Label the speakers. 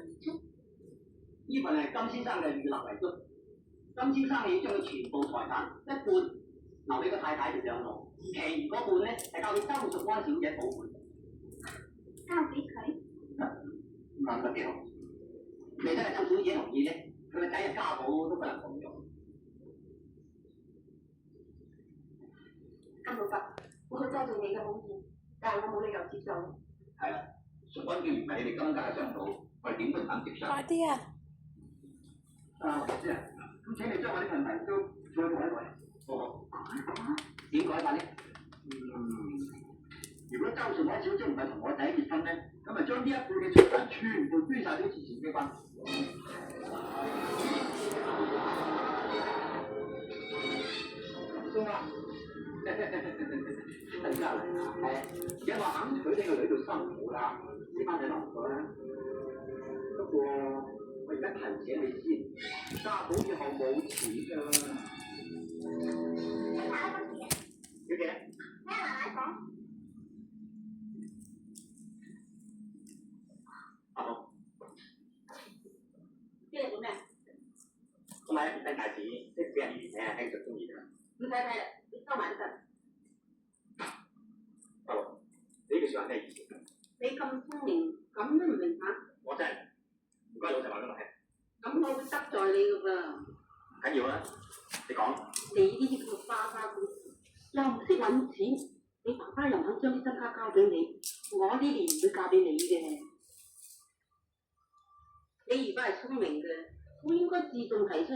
Speaker 1: 而出。呢份係金先生嘅預立遺囑，金先生你要將佢全部財產一半留俾個太太哋兩個，其餘嗰半咧係交俾周淑安小姐保管。
Speaker 2: 交俾佢？
Speaker 1: 諗得幾好。你真係周小姐同意咧，佢個仔嘅家寶都不能共用。
Speaker 2: 金老伯，我好多謝你嘅好意，但係我冇理由接受。
Speaker 1: 係啦，淑安既然唔係你哋金家嘅商討，我哋點都唔肯接受。
Speaker 3: 快啲啊！
Speaker 1: 啊，老師啊，咁請你將我呢份遺囑再改一改。好。點改法呢？如果周淑安小姐唔係同我仔結婚咧，咁咪將呢一半嘅財產全部捐晒俾慈善基金。中啊！真係嚟啦，而家我肯娶你個女做新婦啦，呢班仔留咗啦。不過我而家提醒你先，家寶以後冇錢㗎。要幾多？
Speaker 2: 聽奶奶講。
Speaker 1: 好。
Speaker 2: 即係做咩？
Speaker 1: 我買咗件新戒指，即係俾人哋睇下，聽就中意㗎。
Speaker 2: 唔使睇啦，你收埋一陣。
Speaker 1: 好，你呢句説話咩意思？
Speaker 2: 你咁聰明，咁都唔明白？
Speaker 1: 我真係唔該老實話俾我聽。
Speaker 2: 咁我會得罪你㗎噃。
Speaker 1: 唔緊要啦，你講。
Speaker 2: 你呢啲叫花花公子，又唔識揾錢，你爸爸又唔肯將啲身家交俾你，我呢年唔會嫁俾你嘅。你如果係聰明嘅，我應該自動提出